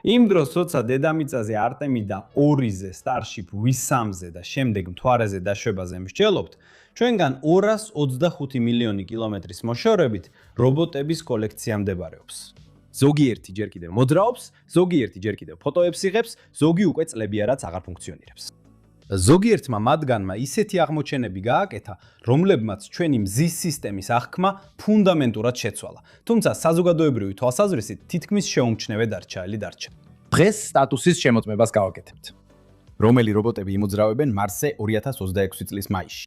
იმ დროს, როცა დედამიწაზე არტემიდა 2-ზე, Starship V3-ზე და შემდეგ მთვარეზე დაშვებაზე მსჯელობთ, ჩვენგან 225 მილიონი კილომეტრის მოშორებით რობოტების კოლექცია მდებარეობს. ზოგიერთი ჯერ კიდევ მოძრაობს, ზოგიერთი ჯერ კიდევ ფოტოებს იღებს, ზოგი უკვე წლებია რაც აღარ ფუნქციონირებს. ზოგიერთმა მათგანმა ისეთი აღმოჩენები გააკეთა, რომლებმაც ჩვენი მზის სისტემის აღქმა ფუნდამენტურად შეცვალა. თუმცა საზოგადოებრივი თვალსაზრისით თითქმის შეუმჩნევად დარჩა. დღეს სტატუსის შემოწმებას გავაკეთებთ. რომელი რობოტები იმოძრავებენ მარსზე 2026 წლის მაისში?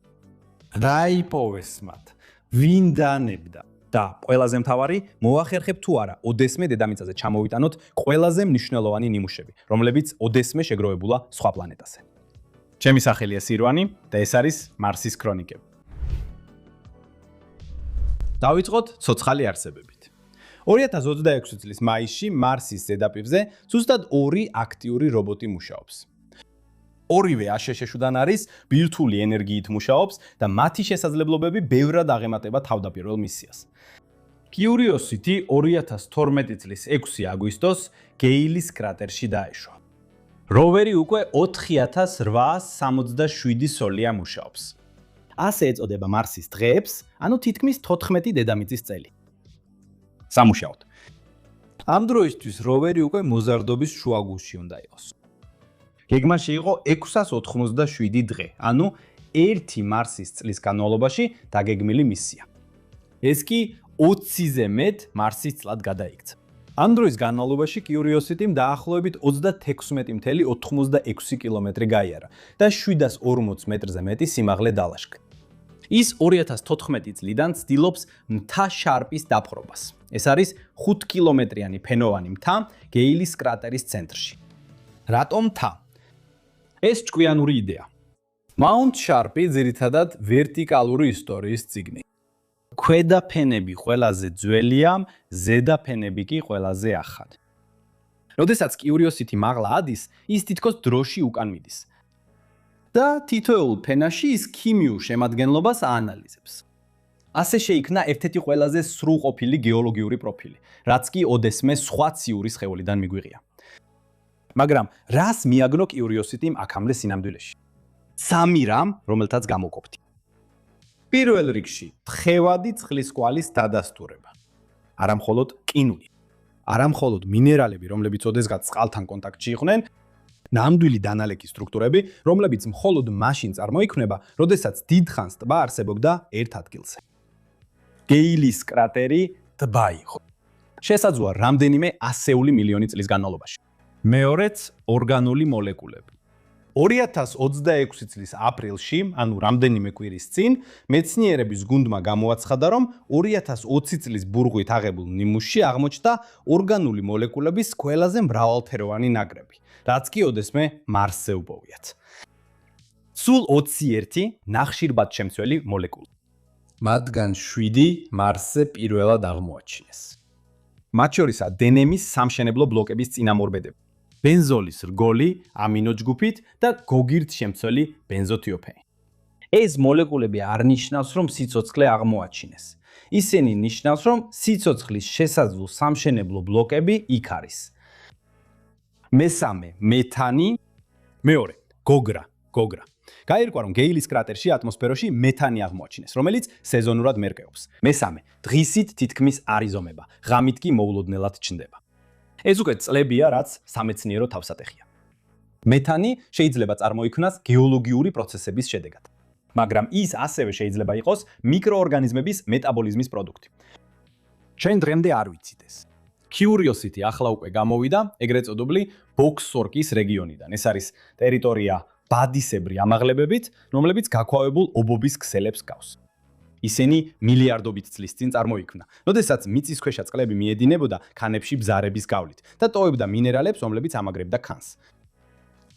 რა იპოვეს მათ? ვინ დანებდა? და ყველაზე მთავარი, მოახერხებ თუ არა ოდესმე დედამიწაზე ჩამოვიტანოთ ყველაზე მნიშვნელოვანი ნიმუშები, რომლებიც ოდესმე შეგროვებულა სხვა პლანეტაზე. ჩემი სახელია სირვანი და ეს არის მარსის ქრონიკები. დავიწყოთ ცოცხალი არსებებით. 2026 წლის მაისში მარსის ზედაპირზე ზუსტად 2 აქტიური რობოტი მუშაობს. ორივე აშშ-დან არის, ბირთვული ენერგიით მუშაობს და მათი შესაძლებლობები ბევრად აღემატება თავდაპირველ მისიას. Curiosity 2012 წლის 6 აგვისტოს გეილის კრატერში დაეშვა. როვერი უკვე 4867 სოლია მუშაობს. ასე ეწოდება მარსის დღეებს, ანუ თითქმის 14 დედამიწის წელი. სამუშაოდ. ამ დროისთვის როვერი უკვე მოზარდობის შუაგულში უნდა იყოს. გეგმაში იყო 687 დღე, ანუ 1 მარსის წლის განმავლობაში დაგეგმილი მისია. ეს კი 20-ზე მეტ მარსის წლად გადაიქცა. ამ დროის განმავლობაში Curiosity-მ დაახლოებით 36.86 კილომეტრი გაიარა და 740 მეტრზე მეტი სიმაღლე დალაშქრა. ის 2014 წლიდან ცდილობს მთა შარპის დაპყრობას. ეს არის 5 კილომეტრიანი ფენოვანი მთა გეილის კრატერის ცენტრში. რატომ მთა? ეს ჭკვიანური იდეა. Mount Sharp-ი ძირითადად ვერტიკალური ისტორიის წიგნი. ქვედა ფენები ყველაზე ძველია, ზედა ფენები კი ყველაზე ახალი. როდესაც Curiosity მაღლა ადის, ის თითქოს დროში უკან მიდის. და თითოეულ ფენაში ის ქიმიურ შემადგენლობას აანალიზებს. ასე შეიქმნა ერთ-ერთი ყველაზე სრულყოფილი გეოლოგიური პროფილი, რაც კი ოდესმე სხვა ციური სხეულიდან მიგვიღია. მაგრამ რას მიაგნო Curiosity-მ აქამდე სინამდვილეში? 3 რამ, რომელთაც გამოვყოფთ. პირველ რიგში, თხევადი წყლის კვალის დადასტურება. არა მხოლოდ ყინული, არა მხოლოდ მინერალები, რომლებიც ოდესღაც წყალთან კონტაქტში იყვნენ, ნამდვილი დანალექი სტრუქტურები, რომლებიც მხოლოდ მაშინ წარმოიქმნება, როდესაც დიდხანს ტბა არსებობდა ერთ ადგილზე. გეილის კრატერი ტბა იყო. შესაძლოა რამდენიმე ასეული მილიონი წლის განმავლობაში. მეორეც ორგანული მოლეკულები. 2026 წლის აპრილში, ანუ რამდენიმე კვირის წინ, მეცნიერების გუნდმა გამოაცხადა, რომ 2020 წლის ბურღვით აღებულ ნიმუშში აღმოჩნდა ორგანული მოლეკულების ყველაზე მრავალფეროვანი ნაკრები, რაც კი ოდესმე მარსზე უპოვიათ. სულ 21 ნახშირბადშემცველი მოლეკული. მათგან 7 მარსზე პირველად აღმოაჩინეს. მათ შორისაა დნმ-ის სამშენებლო ბლოკების წინამორბედები. ბენზოლის რგოლი ამინოჯგუფით და გოგირდშემცველი ბენზოთიოფენი. ეს მოლეკულები არ ნიშნავს, რომ სიცოცხლე აღმოაჩინეს. ისინი ნიშნავს, რომ სიცოცხლის შესაძლო სამშენებლო ბლოკები იქ არის. მესამე მეთანი, მეორე გოგრა. გაირკვა, რომ გეილის კრატერში ატმოსფეროში მეთანი აღმოაჩინეს, რომელიც სეზონურად მერყეობს. მესამე დღისით თითქმის არ იზომება, ღამით კი მოულოდნელად ჩნდება. ეს უკვე წლებია, რაც სამეცნიერო თავსატეხია. მეთანი შეიძლება წარმოიქმნას გეოლოგიური პროცესების შედეგად, მაგრამ ის ასევე შეიძლება იყოს მიკროორგანიზმების მეტაბოლიზმის პროდუქტი. ჩვენ დღემდე არ ვიცით ეს. Curiosity ახლა უკვე გამოვიდა ეგრეთ წოდებული ბოქსორკის რეგიონიდან. ეს არის ტერიტორია ბადისებრი ამაღლებებით, რომლებიც გაქვავებულ ობობის ქსელებს გავს. ისინი მილიარდობით წლის წინ წარმოიქმნა, როდესაც მიწისქვეშა წყლები მიედინებოდა ქანებში ბზარების გავლით და ტოვებდა მინერალებს, რომლებიც ამაგრებდა ქანს.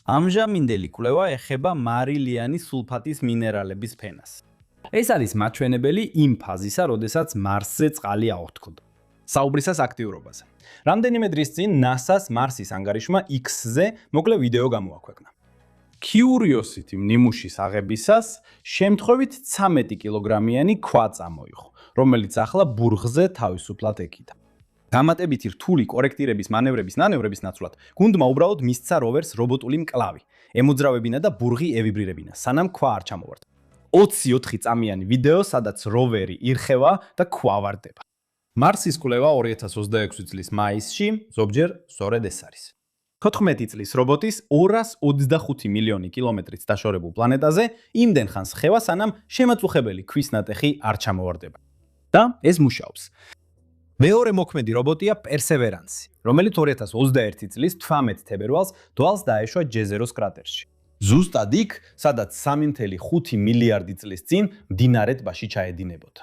ამჟამინდელი კვლევა ეხება მარილიანი სულფატის მინერალების ფენას. ეს არის მაჩვენებელი იმ ფაზისა, როდესაც მარსზე წყალი აორთქლდა. საუბრისას აქტიურობაზე. რამდენიმე დღის წინ NASA-ს მარსის ანგარიშმა X-ზე მოკლე ვიდეო გამოაქვეყნა. Curiosity ნიმუშის აღებისას შემთხვევით 13 კილოგრამიანი ქვა წამოიღო, რომელიც ახლა ბურღზე თავისუფლად ეკიდა. დამატებითი რთული კორექტირების მანევრების ნაცვლად, გუნდმა უბრალოდ მისცა როვერს რობოტული მკლავი, ემოძრავებინა და ბურღი ევიბრირებინა, სანამ ქვა არ ჩამოვარდა. 24 წამიანი ვიდეო, სადაც როვერი ირხევა და ქვა ვარდება. მარსის კვლევა 2026 წლის მაისში, ზოგჯერ სწორედ ეს არის. 14 წლის რობოტის 225 მილიონი კილომეტრით დაშორებულ პლანეტაზე იმდენ ხანს ხევა, სანამ შემაწუხებელი ქვის ნატეხი არ ჩამოვარდება. და ეს მუშაობს. მეორე მოქმედი რობოტია პერსევერანსი, რომელიც 2021 წლის 18 თებერვალს დვალს დაეშვა ჯეზეროს კრატერში. ზუსტად იქ, სადაც 3.5 მილიარდი წლის წინ მდინარე ტბაში ჩაედინებოდა.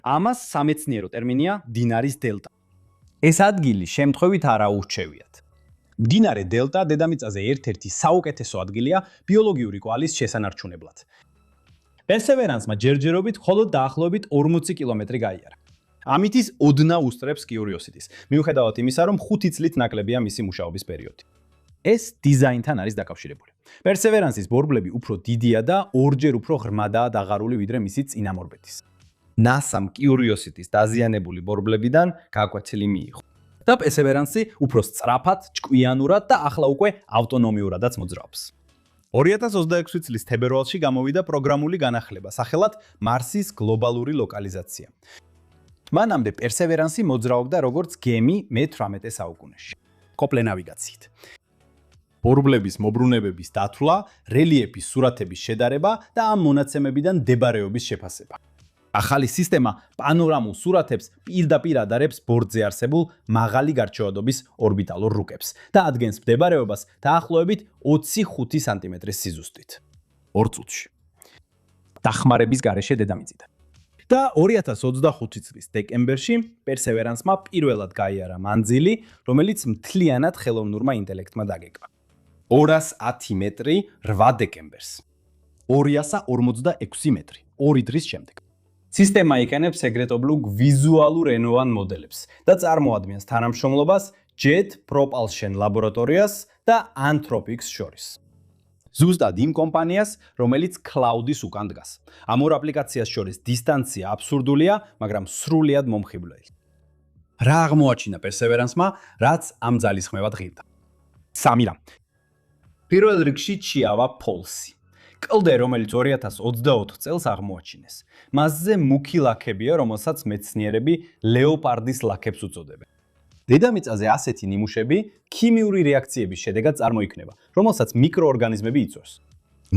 ამას სამეცნიერო ტერმინია მდინარის დელტა. ეს ადგილი შემთხვევით არ აურჩევიათ. მდინარე დელტა დედამიწაზე ერთ-ერთი საუკეთესო ადგილია ბიოლოგიური კვალის შესანარჩუნებლად. პერსევერანსმა ჯერჯერობით მხოლოდ დაახლოებით 40 კილომეტრი გაიარა. ამით ის ოდნა უსწრებს კიურიოსიტის, მიუხედავად იმისა, რომ 5 წლით ნაკლებია მისი მუშაობის პერიოდი. ეს დიზაინთან არის დაკავშირებული. პერსევერანსის ბორბლები უფრო დიდია და ორჯერ უფრო ღრმადაა დაღარული ვიდრე მისი წინამორბედის. NASA-მ კიურიოსიტის დაზიანებული ბორბლებიდან გაკვეთილი მიიღო. და პერსევერანსი უფრო სწრაფად, ჭკვიანურად და ახლა უკვე ავტონომიურადაც მოძრაობს. 2026 წლის თებერვალში გამოვიდა პროგრამული განახლება სახელად მარსის გლობალური ლოკალიზაცია. მანამდე პერსევერანსი მოძრაობდა როგორც გემი მე-18 საუკუნეში, კოპლე-ნავიგაციით. ბორბლების მობრუნებების დათვლა, რელიეფის სურათების შედარება და ამ მონაცემებიდან მდებარეობის შეფასება. ახალი სისტემა პანორამულ სურათებს პირდაპირ ადარებს ბორტზე არსებულ მაღალი გარჩევადობის ორბიტალურ რუკებს და ადგენს მდებარეობას დაახლოებით 25 სანტიმეტრის სიზუსტით. 2 წუთში. დახმარების გარეშე დედამიწიდან. და 2025 წლის დეკემბერში პერსევერანსმა პირველად გაიარა მანძილი, რომელიც მთლიანად ხელოვნურმა ინტელექტმა დაგეკვა. 210 მეტრი 8 დეკემბერს. 246 მეტრი 2 დღის შემდეგ. სისტემა იყენებს ეგრეთობლივ ვიზუალურ ენოვან მოდელებს და წარმოადგენს თანამშრომლობას Jet Propulsion ლაბორატორიას და Anthropic-ს შორის. ზუსტად იმ კომპანიას, რომელიც Cloud-ის უკან დგას. ამ ორ აპლიკაციას შორის დისტანცია აბსურდულია, მაგრამ სრულიად მომხიბვლელი. რა აღმოაჩინა პერსევერანსმა, რაც ამ ძალისხმევად ღირდა? 3 რამ. პირველ რიგში ჩიავა Pulse. კლდე, რომელიც 2024 წელს აღმოაჩინეს. მასზე მუქი ლაქებია, რომელსაც მეცნიერები ლეოპარდის ლაქებს უწოდებენ. დედამიწაზე ასეთი ნიმუშები ქიმიური რეაქციების შედეგად წარმოიქმნება, რომელსაც მიკროორგანიზმები იწვევს.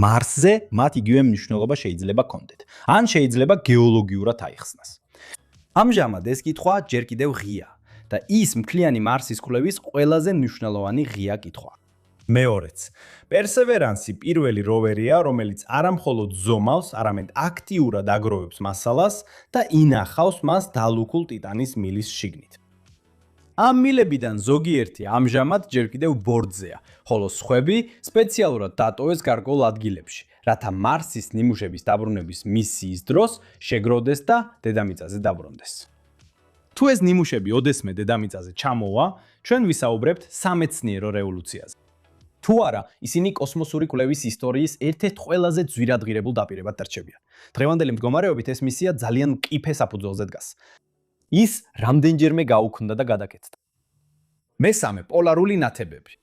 მარსზე მათ იგივე მნიშვნელობა შეიძლება ჰქონდეთ, ან შეიძლება გეოლოგიურად აიხსნას. ამჟამად ეს კითხვა ჯერ კიდევ ღია და ის მთლიანი მარსის კვლევის ყველაზე მნიშვნელოვანი ღია კითხვაა. მეორეც, პერსევერანსი პირველი როვერია, რომელიც არა მხოლოდ ზომავს, არამედ აქტიურად აგროვებს მასალას და ინახავს მას დალუქულ ტიტანის მილის შიგნით. ამ მილებიდან ზოგიერთი ამჟამად ჯერ კიდევ ბორტზეა, ხოლო სხვები სპეციალურად დატოვეს გარკვეულ ადგილებში, რათა მარსის ნიმუშების დაბრუნების მისიის დროს შეგროვდეს და დედამიწაზე დაბრუნდეს. თუ ეს ნიმუშები ოდესმე დედამიწაზე ჩამოვა, ჩვენ ვისაუბრებთ სამეცნიერო რევოლუციაზე. თუ არა, ისინი კოსმოსური კვლევის ისტორიის ერთ-ერთ ყველაზე ძვირადღირებულ დაპირებად დარჩებიან. დღევანდელი მდგომარეობით ეს მისია ძალიან მყიფე საფუძველზე დგას. ის რამდენჯერმე გაუქმდა და გადაკეთდა. მესამე, პოლარული ნათებები.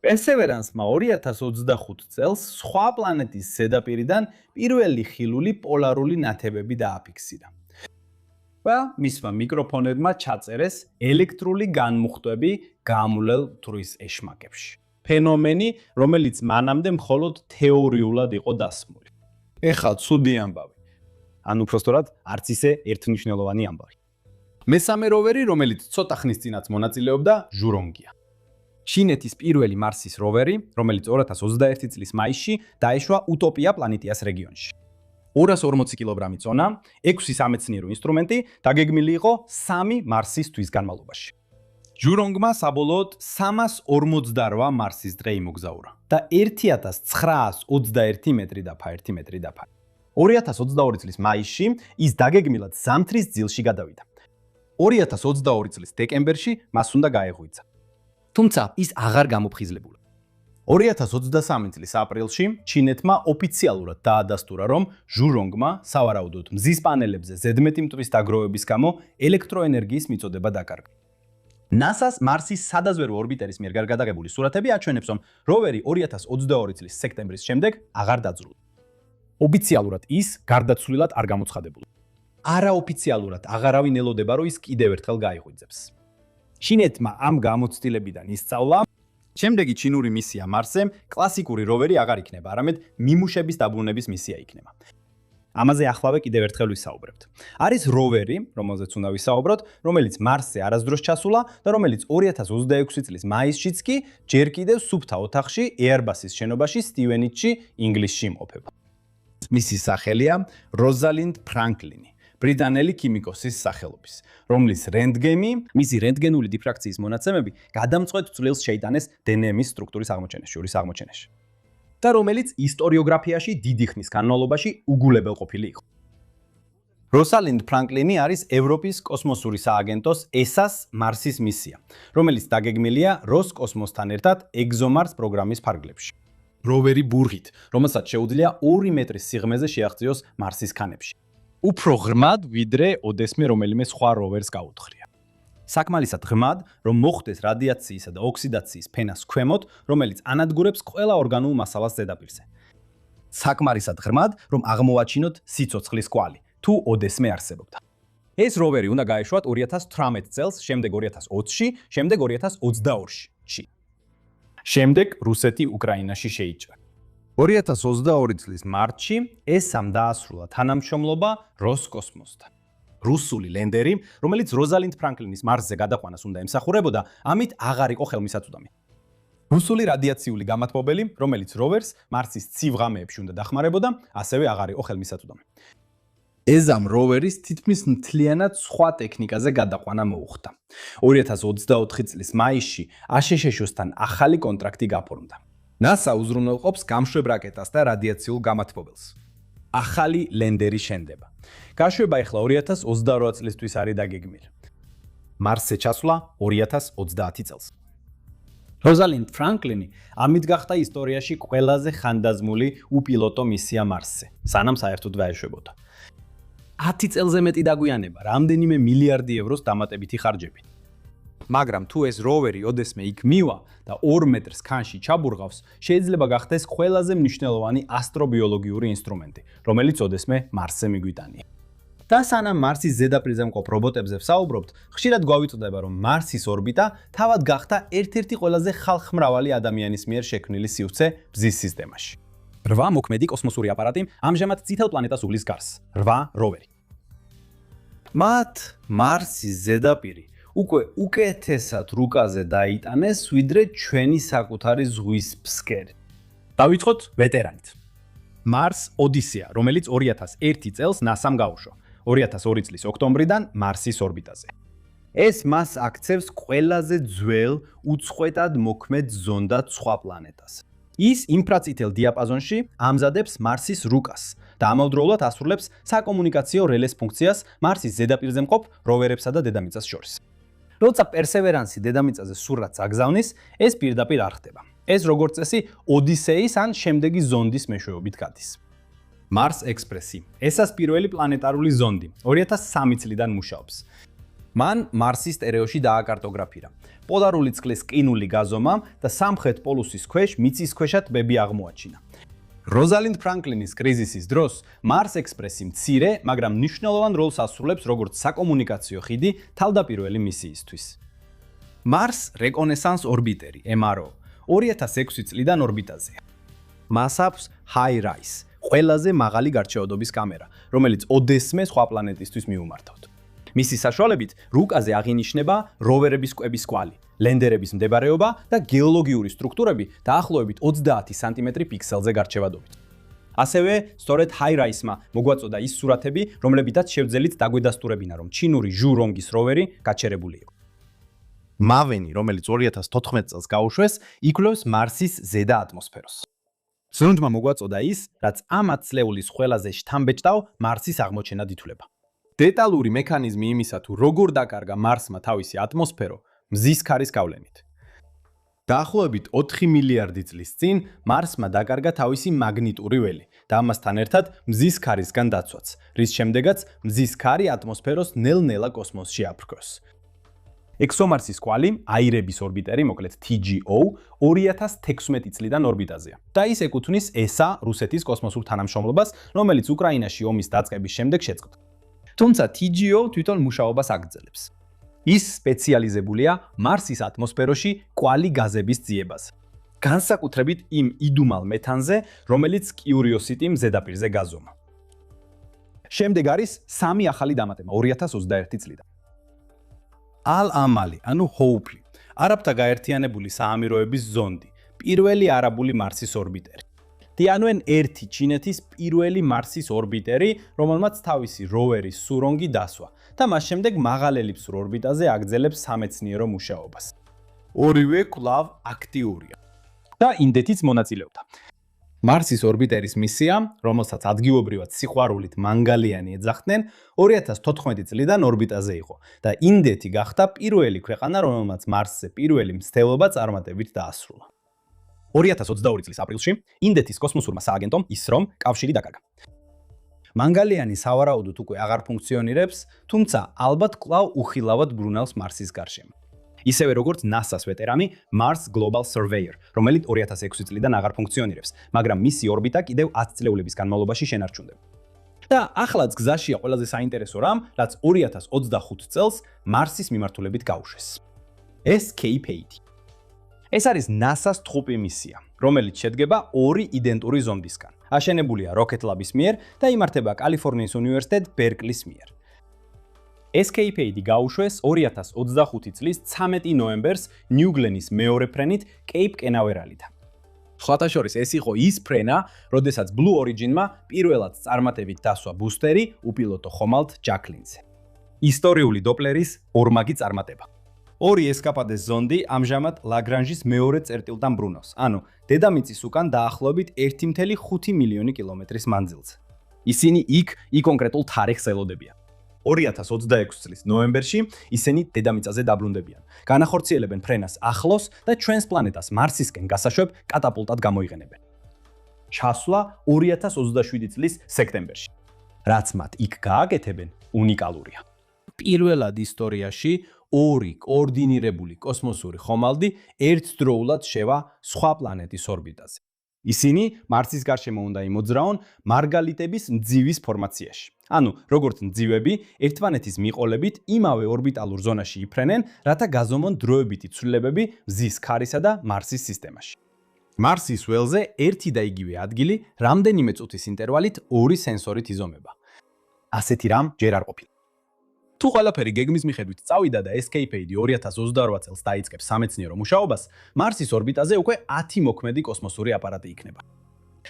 პერსევერანსმა 2025 წელს სხვა პლანეტის ზედაპირიდან პირველი ხილული პოლარული ნათებები დააფიქსირა. და მისმა მიკროფონებმა ჩაწერეს ელექტრული განმუხტვები გამულელ თვრის ეშმაკებში. ფენომენი, რომელიც მანამდე მხოლოდ თეორიულად იყო დასმული. ეხლა ცუდი ამბავი. ან უпростоრად არც ისე ერთმნიშვნელოვანი ამბავი. მესამე როვერი, რომელიც ცოტა ხნის წინაც მონაწილეობდა, ჟურონგია. ჩინეთის პირველი მარსის როვერი, რომელიც 2021 წლის მაისში დაეშვა უტოპია პლანეტიას რეგიონში. 240 კილოგრამი წონა, 6 სამეცნიერო ინსტრუმენტი დაგეგმილი იყო 3 მარსის თვის განმავლობაში. ჟურონგმა საბოლოოდ 348 მარსის დღე იმოგზაურა და 1921 მეტრი დაფა 1 მეტრი დაფა. 2022 წლის მაისში ის დაგეგმილად ზამთრის ძილში გადავიდა. 2022 წლის დეკემბერში მას უნდა გაეღვიძა. თუმცა ის აღარ გამოფხიზლებულა. 2023 წლის აპრილში ჩინეთმა ოფიციალურად დაადასტურა, რომ ჟურონგმა სავარაუდოდ მზის პანელებზე ზედმეტი მტვრის დაგროვების გამო ელექტროენერგიის მიწოდება დაკარგა. NASA-ს მარსის სადაზვერვო ორბიტერის მიერ გადაღებული სურათები აჩვენებს, რომ როვერი 2022 წლის სექტემბრის შემდეგ აღარ დაძრულდა. ოფიციალურად ის გარდაცვლილად არ გამოცხადებულა. არაოფიციალურად აღარავინ ელოდება, რომ ის კიდევ ერთხელ გაიღვიძებს. ჩინეთმა ამ გამოცდილებიდან ისწავლა, შემდეგი ჩინური მისია მარსზე კლასიკური როვერი აღარ იქნება, არამედ მიმუშების დაბრუნების მისია იქნება. ამაზე ახლავე კიდევ ერთხელ ვისაუბრებთ. არის როვერი, რომელზეც უნდა ვისაუბროთ, რომელიც მარსზე არასდროს ჩასულა და რომელიც 2026 წლის მაისშიც კი ჯერ კიდევ სუფთა ოთახში Airbus-ის შენობაში სტივენიჩში, ინგლისში იმყოფება. მისი სახელია როზალიnd ფრანკლინი, ბრიტანელი ქიმიკოსის სახელობის, რომლის მისი რენტგენული დიფრაქციის მონაცემები გადამწყვეტ წვლილს შეიტანეს დნმ-ის სტრუქტურის აღმოჩენაში. და რომელიც ისტორიოგრაფიაში დიდი ხნის განმავლობაში უგულებელყოფილი იყო. როზალიnd ფრანკლინი არის ევროპის კოსმოსური სააგენტოს ESA-ს მარსის მისია, რომელიც დაგეგმილია როსკოსმოსთან ერთად ExoMars პროგრამის ფარგლებში. როვერი ბურღით, რომელსაც შეუძლია 2 მეტრის სიღრმეზე შეაღწიოს მარსის ქანებში. უფრო ღრმად, ვიდრე ოდესმე რომელიმე სხვა როვერს გაუთხრია. საკმალისად ღრმად, რომ მოხდეს რადიაციისა და ოქსიდაციის ფენას ქვემოთ, რომელიც ანადგურებს ყველა ორგანულ მასალას ზედაპირზე. საკმარისად ღრმად, რომ აღმოვაჩინოთ სიცოცხლის კვალი, თუ ოდესმე არსებობდა. ეს როვერი უნდა გაეშვათ 2018 წელს, შემდეგ 2020-ში, შემდეგ 2022-ში. შემდეგ რუსეთი უკრაინაში შეიჭრა. 2022 წლის მარტში ESA-მ დაასრულა თანამშრომლობა როსკოსმოსთან. რუსული ლენდერი, რომელიც როზალიnd ფრანკლინის მარსზე გადაყვანას უნდა ემსახურებოდა, ამით აღარ იყო ხელმისაწვდომი. რუსული რადიაციული გამათბობელი, რომელიც როვერს მარსის ცივ ღამეებში უნდა დახმარებოდა, ასევე აღარ იყო ხელმისაწვდომი. ESA-მ როვერის თითქმის მთლიანად სხვა ტექნიკაზე გადაყვანა მოუხდა. 2024 წლის მაისში ASHS-თან ახალი კონტრაქტი გაფორმდა. NASA უზრუნველყოფს გამშვებ რაკეტას და რადიაციულ გამათბობელს. ახალი ლენდერი შენდება. გაშვება ახლა 2028 წლისთვის არის დაგეგმილი. მარსზე ჩასვლა 2030 წელს. როზალიnd ფრანკლინი ამით გახდა ისტორიაში ყველაზე ხანდაზმული უპილოტო მისია მარსზე, სანამ საერთოდ დაეშვებოდა. 10 წელზე მეტი დაგვიანება, რამდენიმე მილიარდი ევროს დამატებითი ხარჯები. მაგრამ თუ ეს როვერი ოდესმე იქ მივა და 2 მეტრს ქანში ჩაბურღავს, შეიძლება გახდეს ყველაზე მნიშვნელოვანი ასტრობიოლოგიური ინსტრუმენტი, რომელიც ოდესმე მარსზე მიგვიტანია. და სანამ მარსის ზედაპირზე მყოფ რობოტებზე ვსაუბრობთ, ხშირად გვავიწოდება, რომ მარსის ორბიტა თავად გახდა ერთ-ერთი ყველაზე ხალხმრავალი ადამიანის მიერ შექმნილი სივრცე ბზის სისტემაში. 8 მოქმედი კოსმოსური აპარატი ამჟამად წითელ პლანეტას უვლის გარს. 8 როვერი. მათ მარსის ზედაპირი უკვე უკეთესად რუკაზე დაიტანეს, ვიდრე ჩვენი საკუთარი ზღვის ფსკერი. დავიწყოთ ვეტერანით. Mars Odyssey, რომელიც 2001 წელს NASA-მ გაუშვა. 2002 წლის ოქტომბრიდან მარსის ორბიტაზე. ეს მას აქცევს ყველაზე ძველ, უწყვეტად მოქმედ ზონდად სხვა პლანეტას. ის ინფრაწითელ დიაპაზონში ამზადებს მარსის რუკას და ამავდროულად ასრულებს საკომუნიკაციო რელეს ფუნქციას მარსის ზედაპირზე მყოფ როვერებსა და დედამიწას შორის. როცა პერსევერანსი დედამიწაზე სურათს აგზავნის, ეს პირდაპირ არ ხდება. ეს როგორც წესი ოდისეის ან შემდეგი ზონდის მეშვეობით გადის. Mars Express-ი, ესას პირველი პლანეტარული ზონდი, 2003 წლიდან მუშაობს. მან მარსის სტერეოში დააკარტოგრაფირა. პოლარული წყლის ყინული გაზომა და სამხრეთ პოლუსის ქვეშ მიწისქვეშა ტბები აღმოაჩინა. როზალიnd ფრანკლინის კრიზისის დროს Mars Express-ი მცირე, მაგრამ მნიშვნელოვან როლს ასრულებს როგორც საკომუნიკაციო ხიდი თავდაპირველი მისიისთვის. Mars Reconnaissance ორბიტერი MRO 2006 წლიდან ორბიტაზეა. მას აქვს HiRISE, ყველაზე მაღალი გარჩევადობის კამერა, რომელიც ოდესმე სხვა პლანეტისთვის მიუმართავთ. მისი საშუალებით რუკაზე აღინიშნება როვერების კვების კვალი, ლენდერების მდებარეობა და გეოლოგიური სტრუქტურები დაახლოებით 30 სანტიმეტრი პიქსელზე გარჩევადობით. ასევე, სწორედ HiRISE-მა მოგვაწოდა ის სურათები, რომლებითაც შევძელით დაგვედასტურებინა, რომ ჩინური ჟურონგის როვერი გაჩერებული იყო. მავენი, რომელიც 2014 წელს გაუშვეს, იკვლევს მარსის ზედა ატმოსფეროს. ზრუნდმა მოგვაწოდა ის, რაც ამ ათწლეულის ყველაზე შთამბეჭდავ მარსის აღმოჩენად ითვლება. დეტალური მექანიზმი იმისა, თუ როგორ დაკარგა მარსმა თავისი ატმოსფერო, მზის ქარის გავლენით. დაახლოებით 4 მილიარდი წლის წინ მარსმა დაკარგა თავისი მაგნიტური ველი და ამასთან ერთად მზის ქარისგან დაცვაც, რის შემდეგაც მზის ქარი ატმოსფეროს ნელ-ნელა კოსმოსში აფრქვევს. ExoMars-ის კვალი, აირების ორბიტერი, მოკლედ TGO, 2016 წლიდან ორბიტაზეა. და ის ეკუთვნის ESA, რუსეთის კოსმოსურ თანამშრომლობას, რომელიც უკრაინაში ომის დაწყების შემდეგ შეწყვეტა. თუმცა TGO თვითონ მუშაობას აგრძელებს. ის სპეციალიზებულია მარსის ატმოსფეროში კვალი გაზების ძიებაზე. განსაკუთრებით იმ იდუმალ მეთანზე, რომელიც Curiosity-მ ზედაპირზე გაზომა. შემდეგ არის სამი ახალი დამატება 2021 წლიდან. Al-Amali, ანუ Hope, არაბთა გაერთიანებული საამიროების ზონდი, პირველი არაბული მარსის ორბიტერი. Tianwen ერთი ჩინეთის პირველი მარსის ორბიტერი, რომელმაც თავისი როვერის სურონგი დასვა და მას შემდეგ მაღალ ელიფსურ ორბიტაზე აგრძელებს სამეცნიერო მუშაობას. ორივე კვლავ აქტიურია და ინდეთიც მონაწილეობდა. მარსის ორბიტერის მისია, რომელსაც ადგილობრივად სიყვარულით მანგალიანი ეძახდნენ, 2014 წლიდან ორბიტაზე იყო და ინდეთი გახდა პირველი ქვეყანა, რომელმაც მარსზე პირველი მცდელობა წარმატებით დაასრულა. 2022 წლის აპრილში ინდეთის კოსმოსურმა სააგენტომ ISRO-მ კავშირი დაკარგა. მანგალიანი სავარაუდოდ უკვე აღარ ფუნქციონირებს, თუმცა ალბათ კვლავ უხილავად ბრუნავს მარსის გარშემო. ისევე როგორც NASA-ს ვეტერანი Mars Global Surveyor, რომელიც 2006 წლიდან აღარ ფუნქციონირებს, მაგრამ მისი ორბიტა კიდევ 10 წლეულების განმავლობაში შენარჩუნდება. და ახლაც გზაშია ყველაზე საინტერესო რამ, რაც 2025 წელს მარსის მიმართულებით გაუშვეს. Escape-8. ეს არის NASA-ს თხუპი მისია, რომელიც შედგება ორი იდენტური ზონდისგან. აშენებულია Rocket Lab-ის მიერ და იმართება კალიფორნიის უნივერსიტეტ Berkeley-ის მიერ. Escape-8 გაუშვეს 2025 წლის 13 ნოემბერს New Glenn-ის მეორე ფრენით Cape Canaveral-იდან. სხვათა შორის ეს იყო ის ფრენა, როდესაც Blue Origin-მა პირველად წარმატებით დასვა ბუსტერი უპილოტო ხომალდ Jacqueline-ზე. ისტორიული დოპლერის ორმაგი წარმატება. ორი ესკაპადეს ზონდი ამჟამად ლაგრანჟის მეორე წერტილთან ბრუნავს, ანუ დედამიწის უკან დაახლოებით 1.5 მილიონი კილომეტრის მანძილზე. ისინი იქ კონკრეტულ თარიღს ელოდებიან. 2026 წლის ნოემბერში ისინი დედამიწაზე დაბრუნდებიან. განახორციელებენ ფრენას ახლოს და ჩვენს პლანეტას მარსისკენ გასაშვებ კატაპულტად გამოიყენებენ. ჩასვლა 2027 წლის სექტემბერში. რაც მათ იქ გააკეთებენ, უნიკალურია. პირველად ისტორიაში ორი კოორდინირებული კოსმოსური ხომალდი ერთდროულად შევა სხვა პლანეტის ორბიტაზე. ისინი მარსის გარშემო უნდა იმოძრაონ მარგალიტების მძივის ფორმაციაში. ანუ, როგორც მძივები, ერთმანეთის მიყოლებით იმავე ორბიტალურ ზონაში იფრენენ, რათა გაზომონ დროებითი ცვლილებები მზის ქარისა და მარსის სისტემაში. მარსის ველზე ერთი და იგივე ადგილი რამდენიმე წუთის ინტერვალით ორი სენსორით იზომება. ასეთი რამ ჯერ არ ყოფილა. თუ ყველაფერი გეგმის მიხედვით წავიდა და Escape-8 2028 წელს დაიწყებს სამეცნიერო მუშაობას, მარსის ორბიტაზე უკვე 10 მოქმედი კოსმოსური აპარატი იქნება.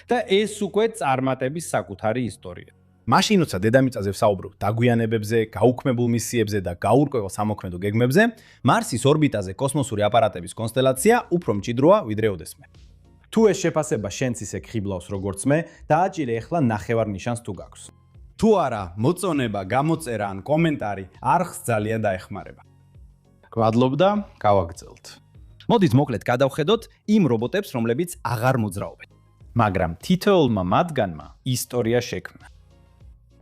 და ეს უკვე წარმატების საკუთარი ისტორია. მაშინ როცა დედამიწაზე ვსაუბრობ დაგვიანებებზე, გაუქმებულ მისიებზე და გაურკვეველ სამოქმედო გეგმებზე, მარსის ორბიტაზე კოსმოსური აპარატების კონსტელაცია უფრო მჭიდროა ვიდრე ოდესმე. თუ ეს შეფასება შენც ისე ხიბლავს როგორც მე, დააჭირე ახლა ნახევარ ნიშანს თუ გაქვს. თუ არა, მოწონება, გამოწერა ან კომენტარი არხს ძალიან დაეხმარება. გვადლობ და გავაგრძელთ. მოდით მოკლედ გადავხედოთ იმ რობოტებს, რომლებიც აღარ მოძრაობენ. მაგრამ თითოეულმა მათგანმა ისტორია შექმნა.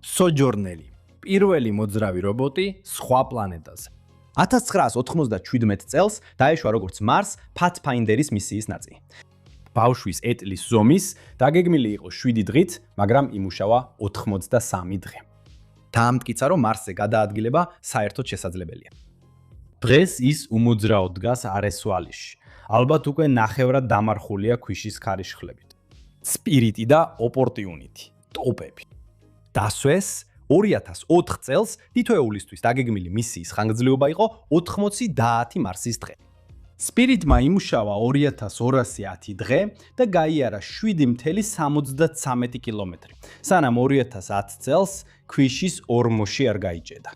Sojourner, პირველი მოძრავი რობოტი სხვა პლანეტაზე. 1997 წელს დაეშვა როგორც Mars Pathfinder-ის მისიის ნაწილი. ბავშვის ეტლის ზომის დაგეგმილი იყო 7 დღით, მაგრამ იმუშავა 83 დღე. დაამტკიცა, რომ მარსზე გადაადგილება საერთოდ შესაძლებელია. დღეს ის უმოძრაოდ დგას არესვალიში. ალბათ უკვე ნახევრად დამარხულია ქვიშის ქარიშხლებით. Spirit და Opportunity, ტოპები. დასვეს 2004 წელს თითოეულისთვის დაგეგმილი მისიის ხანგრძლივობა იყო 80 მარსის დღე. Spirit-მა იმუშავა 2210 დღე და გაიარა 7.73 კილომეტრი, სანამ 2010 წელს ქვიშის ორმოში არ გაიჭედა.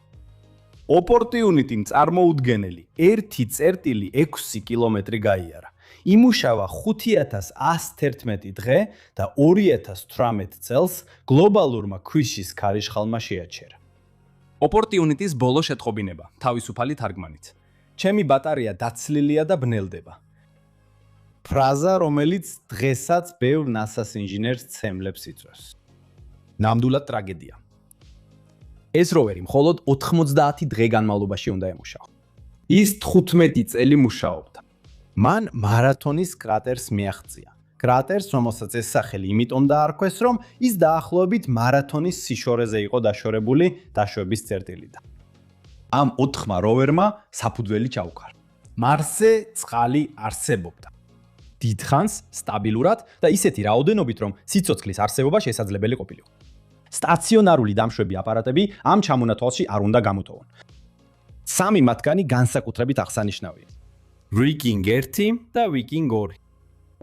Opportunity-მ წარმოუდგენელი 1.6 კილომეტრი გაიარა. იმუშავა 5111 დღე და 2018 წელს გლობალურმა ქვიშის ქარიშხალმა შეაჩერა. Opportunity-ის ბოლო შეტყობინება, თავისუფალი თარგმანით. ჩემი ბატარეა დაცლილია და ბნელდება. ფრაზა, რომელიც დღესაც ბევრ NASA-ს ინჟინერს ცემლებს იწვევს. ნამდვილად ტრაგედია. ეს როვერი მხოლოდ 90 დღე განმავლობაში უნდა ემუშაო. ის 15 წელი მუშაობდა. მან მარათონის კრატერს მიაღწია. კრატერს, რომელსაც ეს სახელი იმიტომ დაარქვეს, რომ ის დაახლოებით მარათონის სიშორეზე იყო დაშორებული დაშვების წერტილიდან. ამ 4 როვერმა საფუძველი ჩაუყარა. მარსზე წყალი არსებობდა. დიდხანს, სტაბილურად და ისეთი რაოდენობით, რომ სიცოცხლის არსებობა შესაძლებელი ყოფილიყო. სტაციონარული დამშვები აპარატები ამ ჩამონათვალში არ უნდა გამოტოვონ. 3 მათგანი განსაკუთრებით აღსანიშნავია. Viking 1 და Viking 2.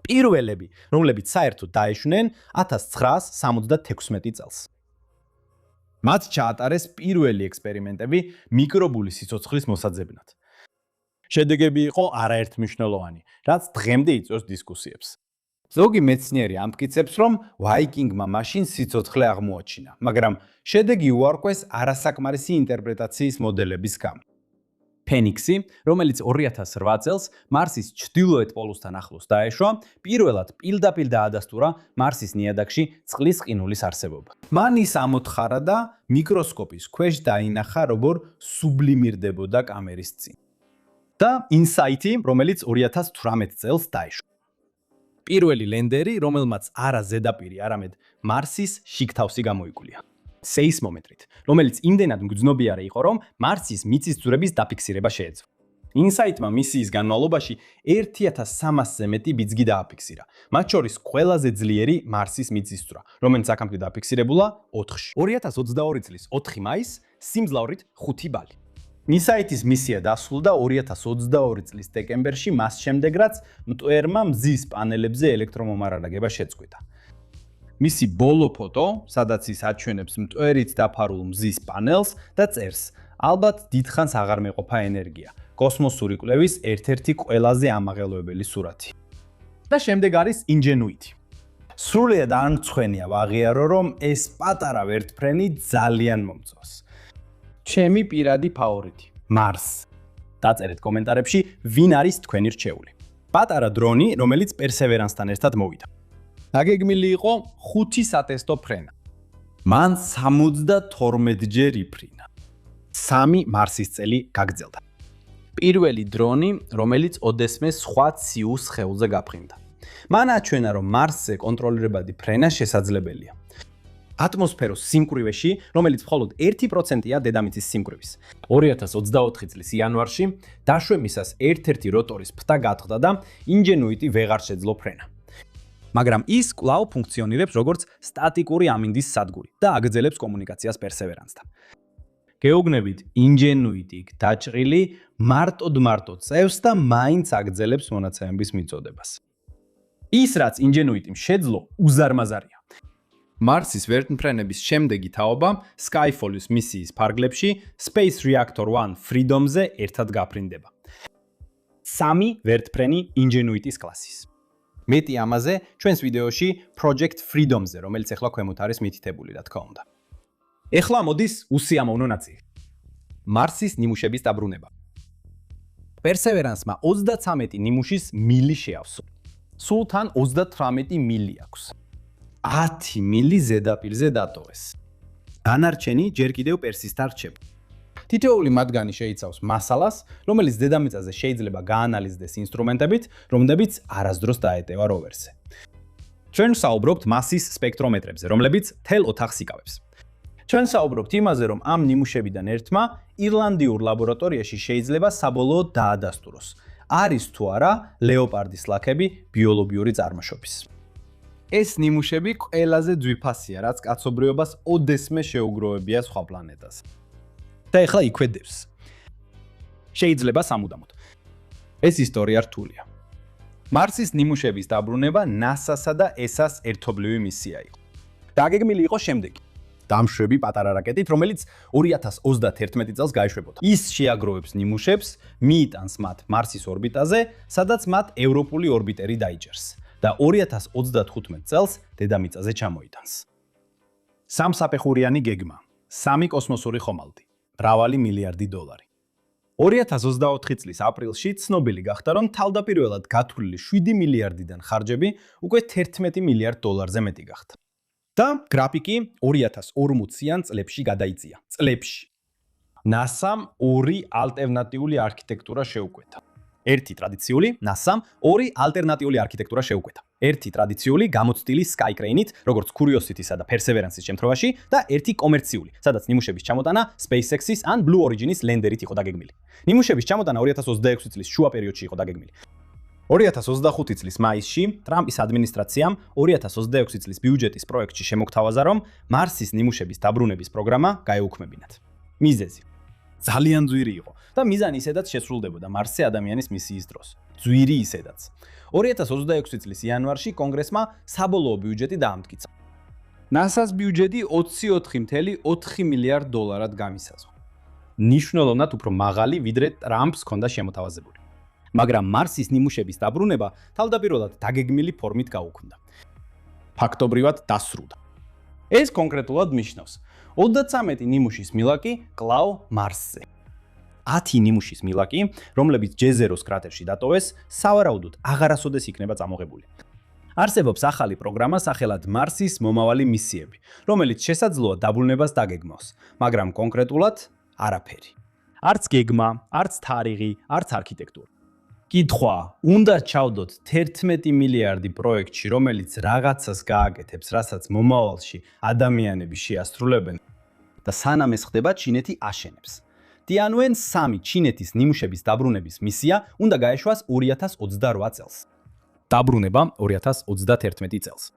პირველები, რომლებიც საერთოდ დაეშვნენ 1976 წელს. მათ ჩაატარეს პირველი ექსპერიმენტები მიკრობული სიცოცხლის მოსაძებნად. შედეგები იყო არაერთმნიშვნელოვანი, რაც დღემდე იწვევს დისკუსიებს. ზოგი მეცნიერი ამტკიცებს, რომ ვაიკინგმა მაშინ სიცოცხლე აღმოაჩინა, მაგრამ შედეგი უარყვეს არასაკმარისი ინტერპრეტაციის მოდელების გამო. ფენიქსი, რომელიც 2008 წელს მარსის ჩრდილოეთ პოლუსთან ახლოს დაეშვა, პირველად პირდაპირ დაადასტურა მარსის ნიადაგში წყლის ყინულის არსებობა. მან ის ამოთხარა და მიკროსკოპის ქვეშ დაინახა, როგორ სუბლიმირდებოდა კამერის წინ. და ინსაიტი, რომელიც 2018 წელს დაეშვა. პირველი ლენდერი, რომელმაც არა ზედაპირი, არამედ მარსის შიგთავსი გამოიკვლია. სეისმომეტრით, რომელიც იმდენად მგრძნობიარე იყო, რომ მარსის მიწის ძვრების დაფიქსირება შეეძლო. ინსაიტმა მისიის განმავლობაში 1300-ზე მეტი ბიძგი დააფიქსირა, მათ შორის ყველაზე ძლიერი მარსის მიწის ძვრა, რომელიც აქამდე დაფიქსირებულა 4-ში. 2022 წლის 4 მაისს სიმძლავრით 5 ბალი. ინსაიტის მისია დასრულდა 2022 წლის დეკემბერში, მას შემდეგ, რაც მტვერმა მზის პანელებზე ელექტრომომარაგება შეწყვიტა. მისი ბოლო ფოტო, სადაც ის აჩვენებს მტვერით დაფარულ მზის პანელს და წერს: ალბათ დიდხანს აღარ მეყოფა ენერგია. კოსმოსური კვლევის ერთ-ერთი ყველაზე ამაღელვებელი სურათი. და შემდეგ არის Ingenuity. სრულიად არ მწვენია ვაღიარო, რომ ეს პატარა ვერტფრენი ძალიან მომწონს. ჩემი პირადი ფავორიტი, Mars. დაწერეთ კომენტარებში, ვინ არის თქვენი რჩეული. პატარა დრონი, რომელიც Perseverance-თან ერთად მოვიდა. დაგეგმილი იყო 5 სატესტო ფრენა. მან 72-ჯერ იფრინა. 3 მარსის წელი გაგრძელდა. პირველი დრონი, რომელიც ოდესმე სხვა ციუს სხეულზე გაფრინდა. მან აჩვენა, რომ მარსზე კონტროლირებადი ფრენა შესაძლებელია. ატმოსფეროს სიმკვრივეში, რომელიც მხოლოდ 1%-ია დედამიწის სიმკვრივის. 2024 წლის იანვარში დაშვებისას ერთ-ერთი როტორის ფთა გათხდა და Ingenuity ვეღარ შეძლო ფრენა. მაგრამ ის კვლავ ფუნქციონირებს როგორც სტატიკური ამინდის სადგური და აგრძელებს კომუნიკაციას Perseverance-თან. გეოგნებით Ingenuity დაჭრილი მარტოდ წევს და მაინც აგრძელებს მონაცემების მიწოდებას. ის რაც Ingenuity-მ შეძლო, უზარმაზარია. მარსის ვერტმფრენების შემდეგი თაობა Skyfall-ის მისიის ფარგლებში Space Reactor 1 Freedom-ზე ერთად გაფრინდება. 3 ვერტმფრენი Ingenuity-ის კლასის. მეტი ამაზე ჩვენს ვიდეოში Project Freedom-ზე, რომელიც ახლა ქვემოთ არის მითითებული, რა თქმა უნდა. ეხლა მოდის უსიამოვნო ნაწილი. მარსის ნიმუშების დაბრუნება. Perseverance-მა 33 ნიმუშის მილი შეავსო. სულ თან 38 მილი აქვს. 10 მილი ზედაპირზე დატოვეს. დანარჩენი ჯერ კიდევ Persistar რჩება. თითოეული მათგანი შეიცავს მასალას, რომელიც დედამიწაზე შეიძლება გაანალიზდეს ინსტრუმენტებით, რომლებიც არასდროს დაეტევა როვერზე. ჩვენ საუბრობთ მასის სპექტრომეტრებზე, რომლებიც თელ ოთახს იკავებს. ჩვენ საუბრობთ იმაზე, რომ ამ ნიმუშებიდან ერთმა ირლანდიურ ლაბორატორიაში შეიძლება საბოლოოდ დაადასტუროს, არის თუ არა ლეოპარდის ლაქები ბიოლოგიური წარმოშობის. ეს ნიმუშები ყველაზე ძვირფასია, რაც კაცობრიობას ოდესმე შეუგროვებია სხვა პლანეტაზე. და ეხლა იქვედებს. შეიძლება სამუდამოდ. ეს ისტორია რთულია. მარსის ნიმუშების დაბრუნება NASA-სა და ESA-ს ერთობლივი მისია იყო. დაგეგმილი იყო შემდეგი. დამშვები პატარა რაკეტით, რომელიც 2031 წელს გაეშვებოდა. ის შეაგროვებს ნიმუშებს, მიიტანს მათ მარსის ორბიტაზე, სადაც მათ ევროპული ორბიტერი დაიჭერს და 2035 წელს დედამიწაზე ჩამოიტანს. სამსაფეხურიანი გეგმა, 3 კოსმოსური ხომალდი. მრავალი მილიარდი დოლარი. 2024 წლის აპრილში ცნობილი გახდა, რომ თავდაპირველად გათვლილი 7 მილიარდიდან ხარჯები უკვე 11 მილიარდ დოლარზე მეტი გახდა. და გრაფიკი 2040-იან წლებში გადაიწია. წლებში. NASA-მ ორი ალტერნატიული არქიტექტურა შეუკვეთა. ერთი ტრადიციული, NASA-მ ორი ალტერნატიული არქიტექტურა შეუკვეთა. ერთი ტრადიციული გამოცდილი Skycrane-ით, როგორც Curiosity-სა და Perseverance-ის შემთხვევაში და ერთი კომერციული, სადაც ნიმუშების ჩამოტანა SpaceX-ის ან Blue Origin-ის ლენდერით იყო დაგეგმილი. ნიმუშების ჩამოტანა 2026 წლის შუა პერიოდში იყო დაგეგმილი. 2025 წლის მაისში ტრამპის ადმინისტრაციამ 2026 წლის ბიუჯეტის პროექტში შემოგთავაზა, რომ მარსის ნიმუშების დაბრუნების პროგრამა გაეუქმებინათ. მიზეზი ძალიან ძვირი იყო და მიზანი ისედაც შესრულდებოდა მარსზე ადამიანის მისიის დროს. ძვირი ისედაც. 2026 წლის იანვარში კონგრესმა საბოლოო ბიუჯეტი დაამტკიცა. NASA-ს ბიუჯეტი 24.4 მილიარდ დოლარად გამისაზღვრა. ნიშნულოვნად უფრო მაღალი, ვიდრე ტრამპს ჰქონდა შემოთავაზებული. მაგრამ მარსის ნიმუშების დაბრუნება თავდაპირველად დაგეგმილი ფორმით გაუქმდა. ფაქტობრივად დასრულდა. ეს კონკრეტულად ნიშნავს 33 ნიმუშის მილაკი კлау მარსზე. 10 ნიმუშის მილაკი, რომლებიც ჯეზეროს კრატერში დატოვეს, სავარაუდოდ აღარასოდეს იქნება წამოღებული. არსებობს ახალი პროგრამა სახელად მარსის მომავალი მისიები, რომელიც შესაძლოა დაბრუნებას დაგეგმოს, მაგრამ კონკრეტულად არაფერი. არც გეგმა, არც თარიღი, არც არქიტექტურა. კითხვა, უნდა ჩავდოთ 11 მილიარდი პროექტში, რომელიც რაღაცას გააკეთებს, რასაც მომავალში ადამიანები შეასრულებენ და სანამ ეს ხდება, ჩინეთი აშენებს. Tianwen-3 ჩინეთის ნიმუშების დაბრუნების მისია უნდა გაეშვას 2028 წელს. დაბრუნება 2031 წელს.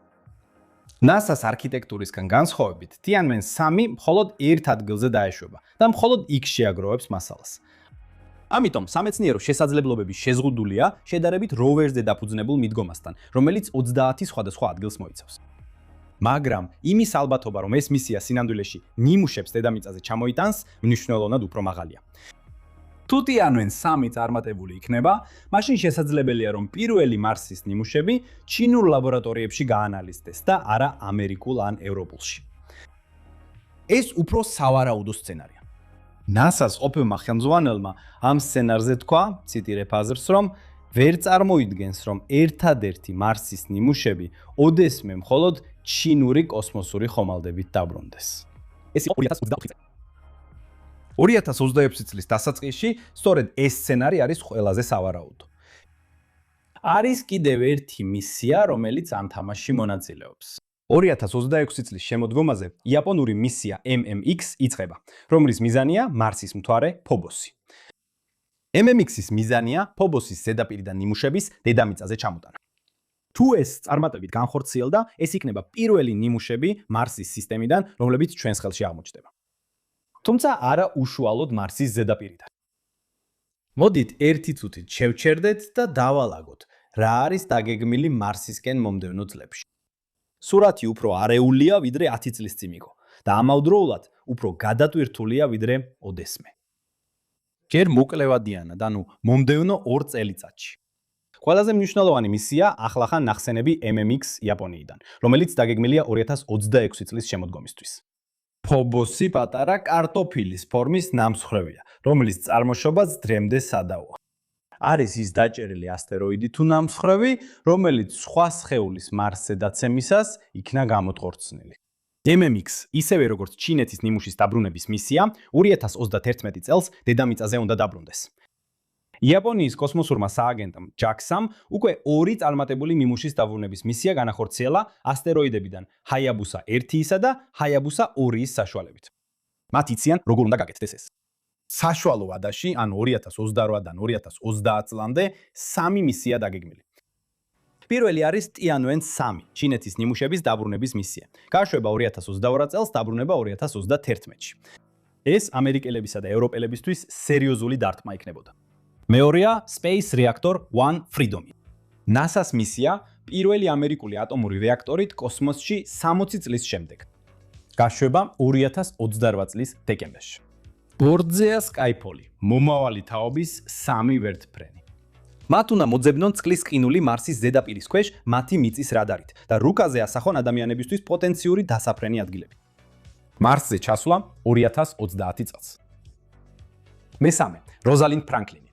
NASA-ს არქიტექტურისგან განსხვავებით, Tianwen-3 მხოლოდ ერთ ადგილზე დაეშვება და მხოლოდ იქ შეაგროვებს მასალას. ამიტომ სამეცნიერო შესაძლებლობები შეზღუდულია შედარებით როვერზე დაფუძნებულ მიდგომასთან, რომელიც 30 სხვადასხვა ადგილს მოიცავს. მაგრამ იმის ალბათობა, რომ ეს მისია სინამდვილეში ნიმუშებს დედამიწაზე ჩამოიტანს, მნიშვნელოვნად უფრო მაღალია. თუ Tianwen-3 წარმატებული იქნება, მაშინ შესაძლებელია, რომ პირველი მარსის ნიმუშები ჩინურ ლაბორატორიებში გაანალიზდეს და არა ამერიკულ ან ევროპულში. ეს უფრო სავარაუდო სცენარია. NASA-ს ყოფილმა ხელმძღვანელმა ამ სცენარზე თქვა, ციტირებ აზრს, რომ ვერ წარმოიდგენს, რომ ერთადერთი მარსის ნიმუშები ოდესმე მხოლოდ ჩინური კოსმოსური ხომალდებით დაბრუნდეს. ეს იყო 2025 წელი. 2026 წლის დასაწყისში სწორედ ეს სცენარი არის ყველაზე სავარაუდო. არის კიდევ ერთი მისია, რომელიც ამ თამაშში მონაწილეობს. 2026 წლის შემოდგომაზე იაპონური მისია MMX იწყება, რომლის მიზანია მარსის მთვარე Phobos-ი. MMX-ის მიზანია Phobos-ის ზედაპირიდან ნიმუშების დედამიწაზე ჩამოტანა. თუ ეს წარმატებით განხორციელდა, ეს იქნება პირველი ნიმუშები მარსის სისტემიდან, რომლებიც ჩვენს ხელში აღმოჩნდება. თუმცა არა უშუალოდ მარსის ზედაპირიდან. მოდით ერთი წუთით შევჩერდეთ და დავალაგოთ, რა არის დაგეგმილი მარსისკენ მომდევნო წლებში. სურათი უფრო არეულია, ვიდრე 10 წლის წინ იყო და ამავდროულად უფრო გადატვირთულია, ვიდრე ოდესმე. ჯერ მოკლევადიანად, ანუ მომდევნო 2 წელიწადში. ყველაზე მნიშვნელოვანი მისია ახლახან ნახსენები MMX იაპონიიდან, რომელიც დაგეგმილია 2026 წლის შემოდგომისთვის. Phobos-ი პატარა კარტოფილის ფორმის ნამსხვრევია, რომლის წარმოშობაც დრემდე სადავოა. არის ის დაჭერილი ასტეროიდი თუ ნამსხვრევი, რომელიც სხვა სხეულის მარსზე დაცემისას იქნა გამოტყორცნილი. MMX, ისევე როგორც ჩინეთის ნიმუშის დაბრუნების მისია, 2031 წელს დედამიწაზე უნდა დაბრუნდეს. იაპონიის კოსმოსურმა სააგენტომ JAXA-მ უკვე 2 წარმატებული ნიმუშის დაბრუნების მისია განახორციელა ასტეროიდებიდან Hayabusa 1-ისა და Hayabusa 2-ის საშუალებით. მათ იციან, როგორ უნდა გაკეთდეს ეს. საშუალო ვადაში, ან 2028-დან 2030 წლამდე 3 მისია დაგეგმილი. პირველი არის Tianwen-3, ჩინეთის ნიმუშების დაბრუნების მისია. გაშვება 2022 წელს, დაბრუნება 2031-ში. ეს ამერიკელებისა და ევროპელებისთვის სერიოზული დარტყმა იქნებოდა. მეორეა Space Reactor 1 Freedom. NASA-ს მისია პირველი ამერიკული ატომური რეაქტორით კოსმოსში 60 წლის შემდეგ. გაშვება 2028 წლის დეკემბერში. ბორდზეა Skyfall, მომავალი თაობის 3 ვერტმფრენი. მათ უნდა მოძებნონ წყლის ყინული მარსის ზედაპირის ქვეშ მათი მიწის რადარით და რუკაზე ასახონ ადამიანებისთვის პოტენციური დასაფრენი ადგილები. მარსზე ჩასვლა 2030 წელს. მესამე, Rosalind Franklin.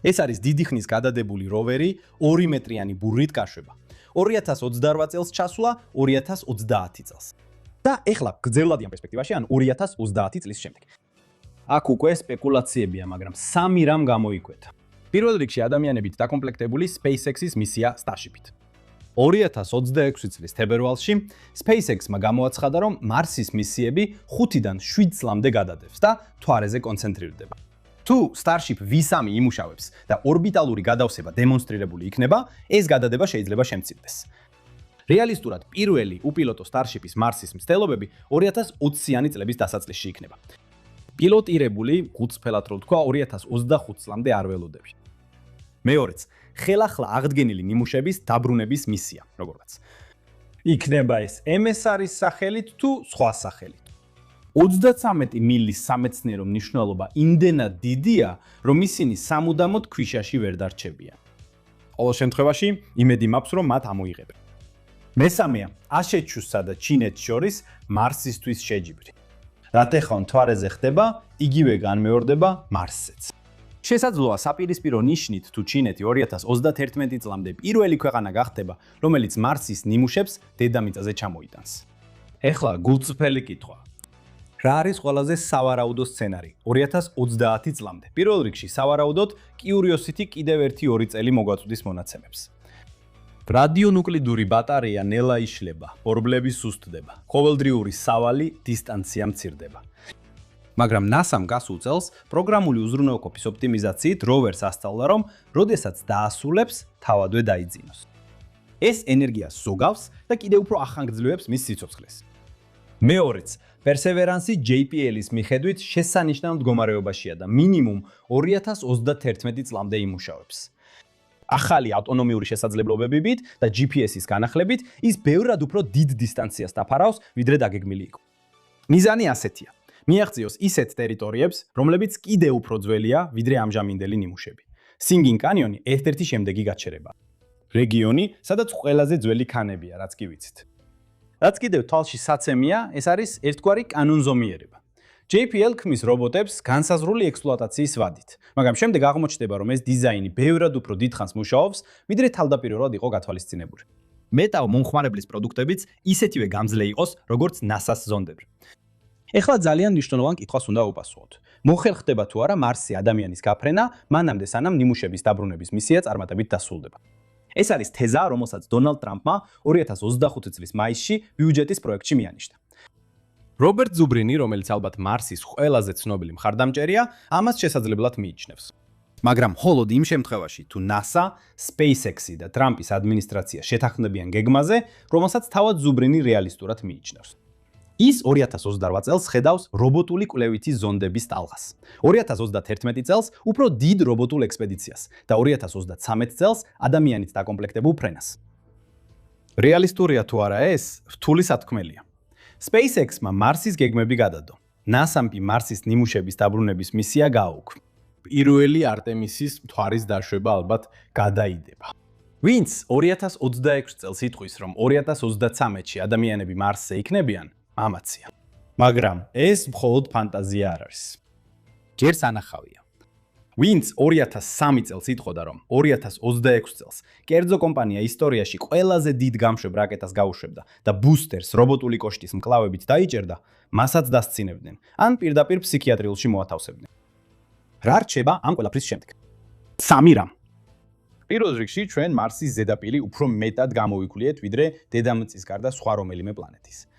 ეს არის დიდი ხნის გადადებული როვერი 2 მეტრიანი ბურით გაშვება. 2028 წელს ჩასვლა 2030 წელს. და ეხლა გრძელვადიან პერსპექტივაში, ან 2030 წლის შემდეგ. აქ უკვე სპეკულაციებია, მაგრამ სამი რამ გამოიკვეთა. პირველ რიგში ადამიანებით დაკომპლექტებული SpaceX-ის მისია Starship-ით. 2026 წლის თებერვალში SpaceX-მა გამოაცხადა, რომ მარსის მისიები 5-დან 7 წლამდე გადადევს და თვარეზე კონცენტრირდება. თუ Starship V3 იმუშავებს და ორბიტალური გადავსება დემონსტრირებული იქნება, ეს გადადება შეიძლება შემცირდეს. რეალისტურად პირველი უპილოტო Starship-ის მარსის მცდელობები 2020-იანი წლების დასაწყისში იქნება. პილოტირებული, გულწრფელად რო ვთქვა, 2025 წლამდე არ ველოდები. მეორეც, ხელახლა აღდგენილი ნიმუშების დაბრუნების მისია, როგორღაც. იქნება ეს MSR-ის სახელით თუ სხვა სახელით. 33 მილის სამეცნიერო მნიშვნელობა იმდენად დიდია, რომ ისინი სამუდამოდ ქვიშაში ვერ დარჩებიან. ყოველ შემთხვევაში, იმედი მაქვს, რომ მათ ამოიღებენ. მესამეა, აშეჩუსსა და ჩინეთს შორის მარსისთვის შეჯიბრი. რაც ეხლა მთვარეზე ხდება, იგივე განმეორდება მარსზეც. შესაძლოა საპირისპირო ნიშნით თუ ჩინეთი 2031 წლამდე პირველი ქვეყანა გახდება, რომელიც მარსის ნიმუშებს დედამიწაზე ჩამოიტანს. ეხლა გულწრფელი კითხვა. რა არის ყველაზე სავარაუდო სცენარი 2030 წლამდე? პირველ რიგში სავარაუდოდ Curiosity კიდევ 1-2 წელი მოგვაწვდის მონაცემებს. რადიონუკლიდური ბატარეა ნელა იშლება, ორბლები სუსტდება, ყოველდღიური სავალი დისტანცია მცირდება. მაგრამ NASA-მ გასულ წელს პროგრამული უზრუნველყოფის ოპტიმიზაციით როვერს ასწავლა, რომ როდესაც დაასრულებს, თავადვე დაიძინოს. ეს ენერგიას ზოგავს და კიდევ უფრო ახანგრძლივებს მის სიცოცხლეს. მეორეც, Perseverance JPL-ის მიხედვით შესანიშნავ მდგომარეობაშია და მინიმუმ 2031 წლამდე იმუშავებს. ახალი ავტონომიური შესაძლებლობებით და GPS-ის განახლებით ის ბევრად უფრო დიდ დისტანციას დაფარავს, ვიდრე დაგეგმილი იყო. მიზანი ასეთია: მიაღწიოს ისეთ ტერიტორიებს, რომლებიც კიდევ უფრო ძველია, ვიდრე ამჟამინდელი ნიმუშები. Singing Canyon-ი ერთ-ერთი შემდეგი გაჩერებაა. რეგიონი, სადაც ყველაზე ძველი ქანებია, რაც კი ვიცით. რაც კიდევ თვალში საცემია, ეს არის ერთგვარი კანონზომიერება. JPL ქმნის რობოტებს განსაზღვრული ექსპლუატაციის ვადით, მაგრამ შემდეგ აღმოჩნდება, რომ ეს დიზაინი ბევრად უფრო დიდხანს მუშაობს, ვიდრე თავდაპირველად იყო გათვალისწინებული. მეტაო მომხმარებლის პროდუქტებიც ისეთივე გამძლე იყოს, როგორც NASA-ს ზონდები. ეხლა ძალიან მნიშვნელოვან კითხვას უნდა უპასუხოთ. მოხელ ხდება თუ არა მარსზე ადამიანის გაფრენა, მანამდე სანამ ნიმუშების დაბრუნების მისია წარმატებით დასრულდება. ეს არის თეზა, რომელსაც დონალდ ტრამპმა 2025 წლის მაისში ბიუჯეტის პროექტში მიანიშნა. რობერტ ზუბრინი, რომელიც ალბათ მარსის ყველაზე ცნობილი მხარდამჭერია, ამას შესაძლებლად მიიჩნევს. მაგრამ მხოლოდ იმ შემთხვევაში, თუ NASA, SpaceX-ი და ტრამპის ადმინისტრაცია შეთანხმდებიან გეგმაზე, რომელსაც თავად ზუბრინი რეალისტურად მიიჩნევს. ის 2028 წელს ხედავს რობოტული კვლევითი ზონდების ტალღას. 2031 წელს უფრო დიდ რობოტულ ექსპედიციას და 2033 წელს ადამიანით დაკომპლექტებულ ფრენას. რეალისტურია თუ არა ეს, რთული სათქმელია. SpaceX-მა მარსის გეგმები გადადო. NASA-მ მარსის ნიმუშების დაბრუნების მისია გააუქმა. პირველი არტემისის მთვარის დაშვება ალბათ გადაიდება. ვინც 2026 წელს იტყვის, რომ 2033-ში ადამიანები მარსზე იქნებიან, ამაცია. მაგრამ ეს მხოლოდ ფანტაზია არ არის. ჯერ სანახავია. ვინც 2003 წელს იტყოდა, რომ 2026 წელს კერძო კომპანია ისტორიაში ყველაზე დიდ გამშვებ რაკეტას გაუშვებდა და ბუსტერს რობოტული კოშკის მკლავებით დაიჭერდა, მასაც დასცინებდნენ, ან პირდაპირ ფსიქიატრიულში მოათავსებდნენ. რა რჩება ამ ყველაფრის შემდეგ? სამი რამ. პირველ რიგში ჩვენ მარსის ზედაპირი უფრო მეტად გამოვიკვლიეთ, ვიდრე დედამიწის გარდა სხვა რომელიმე პლანეტის.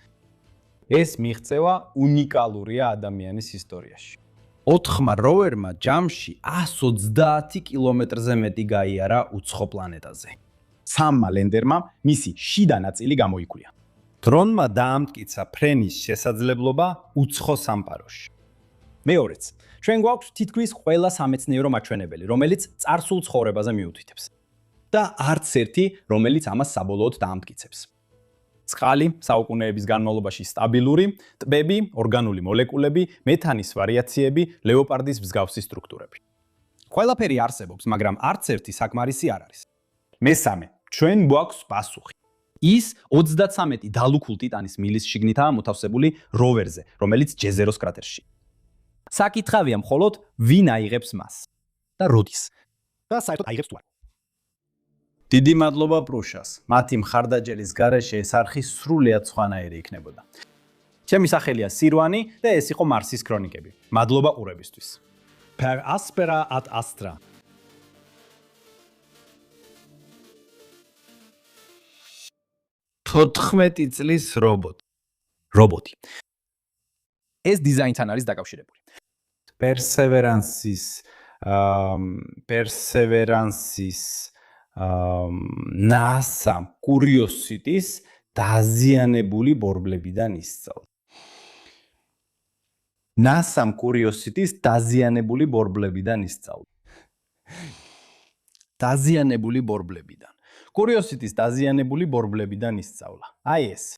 ეს მიღწევა უნიკალურია ადამიანის ისტორიაში. 4 როვერმა ჯამში 130 კილომეტრზე მეტი გაიარა უცხო პლანეტაზე. 3 ლენდერმა მისი შიდა ნაწილი გამოიკვლია. დრონმა დაამტკიცა ფრენის შესაძლებლობა უცხო სამყაროში. მეორეც, ჩვენ გვაქვს თითქმის ყველა სამეცნიერო მაჩვენებელი, რომელიც წარსულ ცხოვრებაზე მიუთითებს. და არც ერთი, რომელიც ამას საბოლოოდ დაამტკიცებს. წყალი, საუკუნეების განმავლობაში სტაბილური, ტბები, ორგანული მოლეკულები, მეთანის ვარიაციები, ლეოპარდის მსგავსი სტრუქტურები. ყველაფერი არსებობს, მაგრამ არც ერთი საკმარისი არ არის. მესამე, ჩვენ გვაქვს პასუხი. ის 33 დალუქულ ტიტანის მილის შიგნითაა მოთავსებული როვერზე, რომელიც ჯეზეროს კრატერში. საკითხავია მხოლოდ ვინ აიღებს მას და როდის. და საერთოდ აიღებს თუ არა. დიდი მადლობა პრუშას. მათი მხარდაჭერის გარეშე ეს არხი სრულიად სხვანაირი იქნებოდა. ჩემი სახელია სირვანი და ეს იყო მარსის ქრონიკები. მადლობა ყურებისთვის. Per aspera ad astra. წლის რობოტი. ეს დიზაინთან არის დაკავშირებული. Perseverance-ის NASA Curiosity-ის დაზიანებული ბორბლებიდან ისწავლა. NASA Curiosity-ის დაზიანებული ბორბლებიდან ისწავლა. დაზიანებული ბორბლებიდან. Curiosity-ის დაზიანებული ბორბლებიდან ისწავლა. აი ეს.